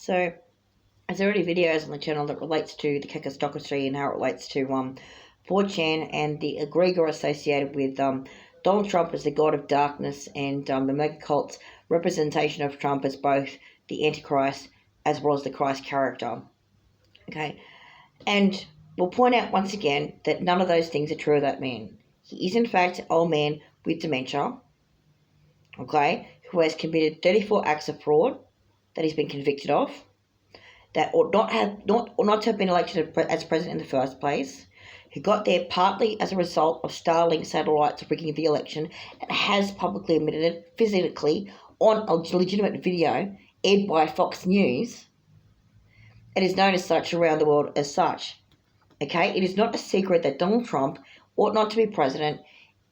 So there's already videos on the channel that relates to the Kekistocracy and how it relates to 4chan and the egregor associated with Donald Trump as the god of darkness and the mega cult's representation of Trump as both the Antichrist as well as the Christ character. Okay, and we'll point out once again that none of those things are true of that man. He is in fact an old man with dementia, okay, who has committed 34 acts of fraud that he's been convicted of, that ought not to have been elected as president in the first place, who got there partly as a result of Starlink satellites rigging the election, and has publicly admitted it physically on a legitimate video aired by Fox News, and is known as such around the world as such. Okay, it is not a secret that Donald Trump ought not to be president,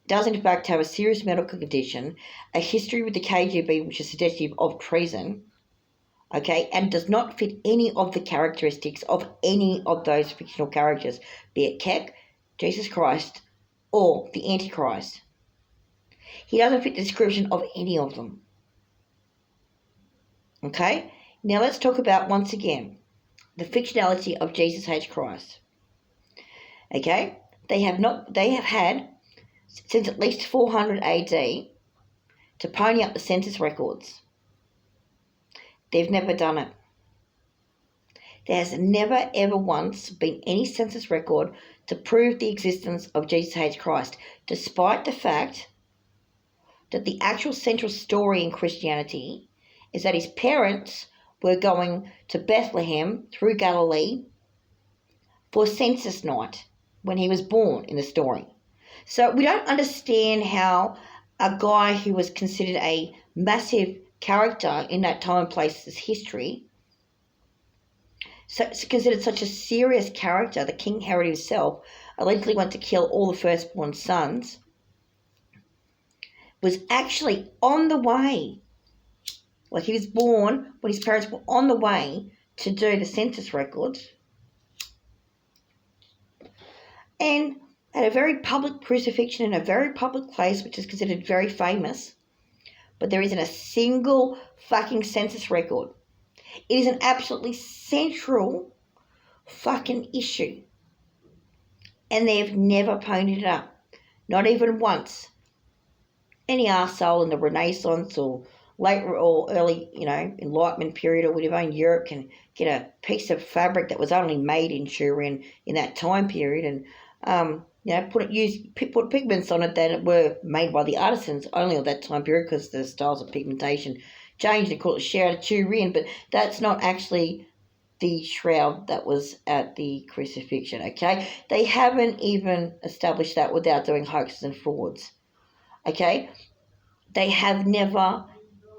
does in fact have a serious medical condition, a history with the KGB which is suggestive of treason, okay, and does not fit any of the characteristics of any of those fictional characters, be it Kek, Jesus Christ, or the Antichrist. He doesn't fit the description of any of them. Okay, now let's talk about, once again, the fictionality of Jesus H. Christ. Okay, they have had since at least 400 AD to pony up the census records. They've never done it. There has never ever once been any census record to prove the existence of Jesus H. Christ, despite the fact that the actual central story in Christianity is that his parents were going to Bethlehem through Galilee for census night when he was born in the story. So we don't understand how a guy who was considered a massive character in that time and place's history, so considered such a serious character, the King Herod himself allegedly went to kill all the firstborn sons, was actually on the way. Like, he was born when his parents were on the way to do the census records, and at a very public crucifixion in a very public place, which is considered very famous, but there isn't a single fucking census record. It is an absolutely central fucking issue, and they've never ponied it up, not even once. Any arsehole in the Renaissance or late or early, Enlightenment period or whatever in Europe can get a piece of fabric that was only made in Turin in that time period and put pigments on it that were made by the artisans only of that time period, because the styles of pigmentation changed and call it shroud of Turin, but that's not actually the shroud that was at the crucifixion, okay? They haven't even established that without doing hoaxes and frauds, okay? They have never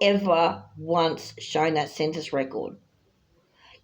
ever once shown that census record.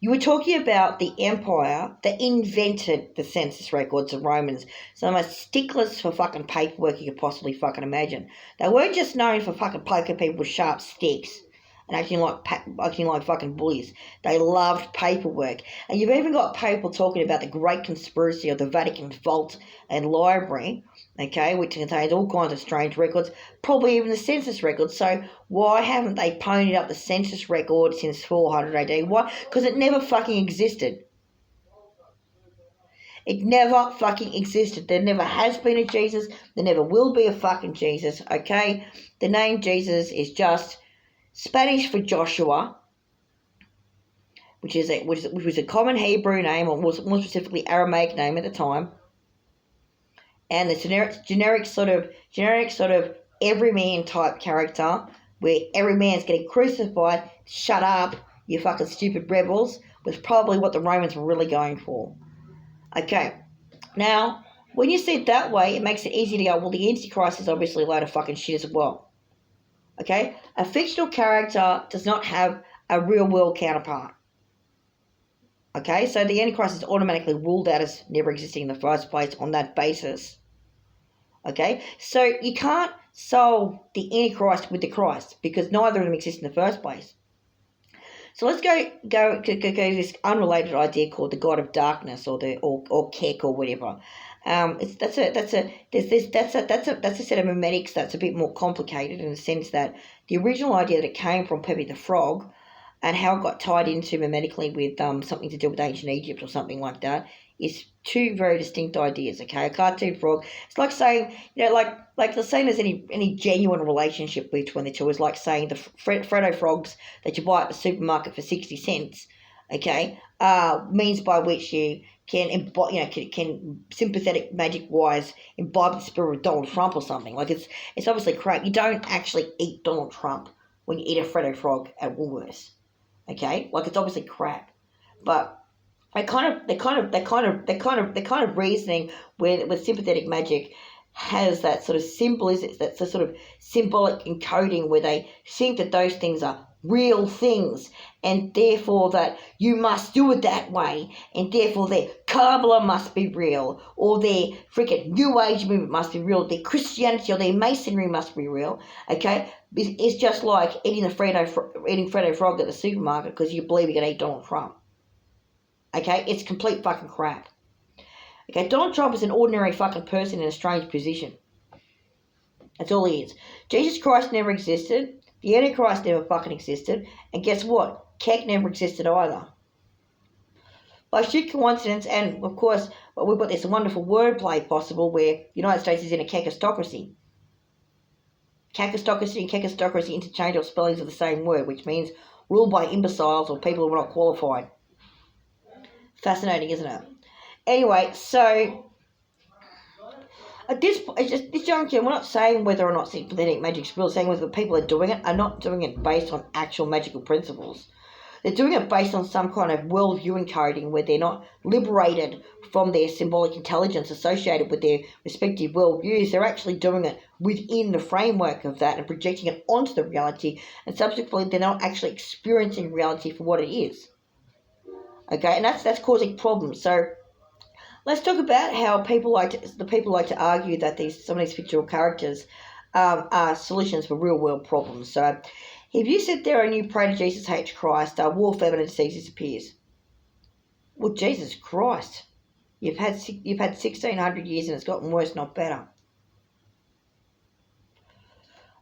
You were talking about the empire that invented the census records, the Romans. Some of the most sticklers for fucking paperwork you could possibly fucking imagine. They weren't just known for fucking poking people with sharp sticks and acting like fucking bullies. They loved paperwork. And you've even got people talking about the great conspiracy of the Vatican Vault and Library, okay, which contains all kinds of strange records, probably even the census records. So why haven't they ponied up the census record since 400 AD? Why? Because it never fucking existed. It never fucking existed. There never has been a Jesus. There never will be a fucking Jesus, okay? The name Jesus is just Spanish for Joshua, which was a common Hebrew name, or was more specifically Aramaic name at the time. And the generic sort of everyman type character, where every man's getting crucified, shut up, you fucking stupid rebels, was probably what the Romans were really going for. Okay, now, when you see it that way, it makes it easy to go, well, the Antichrist is obviously a load of fucking shit as well. Okay, a fictional character does not have a real world counterpart. Okay, so the Antichrist is automatically ruled out as never existing in the first place on that basis. Okay, so you can't solve the Antichrist with the Christ, because neither of them exist in the first place. So let's go to this unrelated idea called the God of Darkness, or Kek or whatever. That's a set of memetics that's a bit more complicated, in the sense that the original idea that it came from Pepe the Frog and how it got tied into mimetically with something to do with ancient Egypt or something like that is two very distinct ideas. Okay, a cartoon frog. It's like saying, like the same as any genuine relationship between the two is like saying the Freddo frogs that you buy at the supermarket for 60 cents. Okay, means by which you can can sympathetic magic wise imbibe the spirit of Donald Trump or something. Like it's obviously crap. You don't actually eat Donald Trump when you eat a Freddo frog at Woolworths. Okay, like it's obviously crap, but they kind of reasoning with sympathetic magic has that sort of symbolism, that's the sort of symbolic encoding where they think that those things are real things and therefore that you must do it that way and therefore their Kabbalah must be real or their freaking New Age movement must be real, their Christianity or their Masonry must be real, okay? It's just like eating Freddo frog at the supermarket because you believe you're going to eat Donald Trump. Okay, it's complete fucking crap. Okay, Donald Trump is an ordinary fucking person in a strange position. That's all he is. Jesus Christ never existed. The Antichrist never fucking existed. And guess what? Keck never existed either. By sheer coincidence, and of course, we've got this wonderful wordplay possible where the United States is in a Keckistocracy. Kakistocracy and Keckistocracy interchangeable spellings of the same word, which means ruled by imbeciles or people who are not qualified. Fascinating, isn't it? Anyway, so at this juncture, we're not saying whether or not sympathetic magic's real, saying whether the people are doing it are not doing it based on actual magical principles. They're doing it based on some kind of worldview encoding where they're not liberated from their symbolic intelligence associated with their respective worldviews. They're actually doing it within the framework of that and projecting it onto the reality, and subsequently they're not actually experiencing reality for what it is. Okay, and that's causing problems. So let's talk about how people like to argue that some of these fictional characters are solutions for real world problems. So if you sit there and you pray to Jesus H. Christ, war, famine, and disease disappears. Well, Jesus Christ, you've had 1,600 years and it's gotten worse, not better.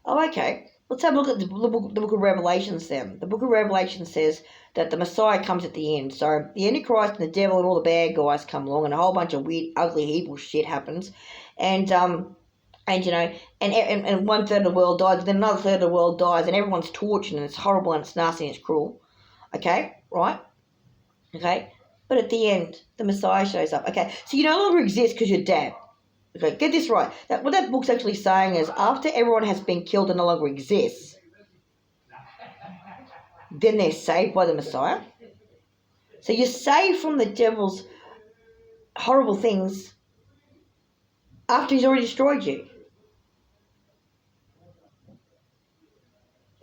Oh, okay. Let's have a look at the book of Revelations then. The book of Revelation says that the Messiah comes at the end. So the Antichrist and the devil and all the bad guys come along and a whole bunch of weird, ugly, evil shit happens. And one third of the world dies, then another third of the world dies, and everyone's tortured and it's horrible and it's nasty and it's cruel. Okay, right? Okay, but at the end, the Messiah shows up. Okay, so you no longer exist because you're dead. Okay, get this right. What that book's actually saying is after everyone has been killed and no longer exists, then they're saved by the Messiah. So you're saved from the devil's horrible things after he's already destroyed you.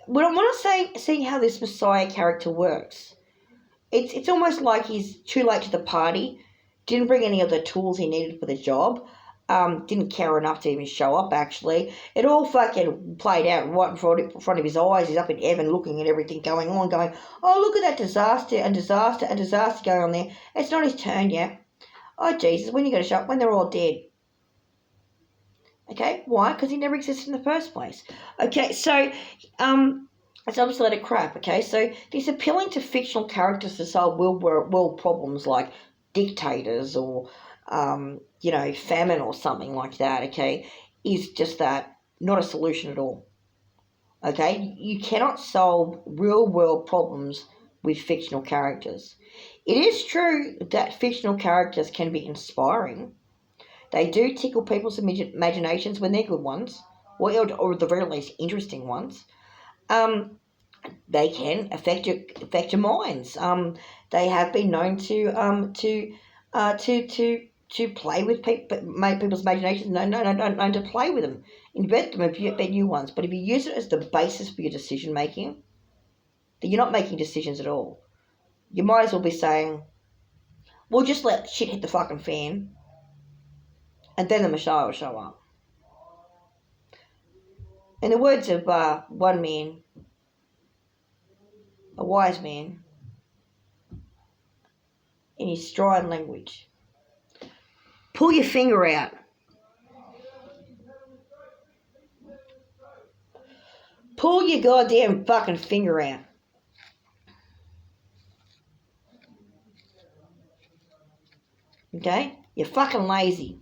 We're not seeing how this Messiah character works. It's almost like he's too late to the party, didn't bring any of the tools he needed for the job, didn't care enough to even show up, actually. It all fucking played out right in front of his eyes. He's up in heaven looking at everything going on, going, oh, look at that disaster going on there. It's not his turn yet. Oh, Jesus, when are you going to show up? When they're all dead. Okay, why? Because he never existed in the first place. Okay, so it's obviously crap. Okay, so this appealing to fictional characters to solve world problems like dictators or famine or something like that. Okay, is just that not a solution at all. Okay, you cannot solve real world problems with fictional characters. It is true that fictional characters can be inspiring. They do tickle people's imaginations when they're good ones, or at the very least interesting ones. They can affect your minds. They have been known to play with people, make people's imaginations, known to play with them, invent them, invent new ones. But if you use it as the basis for your decision making, then you're not making decisions at all. You might as well be saying, "We'll just let shit hit the fucking fan." And then the Messiah will show up. In the words of one man, a wise man, in his strident language, pull your finger out. Pull your goddamn fucking finger out. Okay? You're fucking lazy.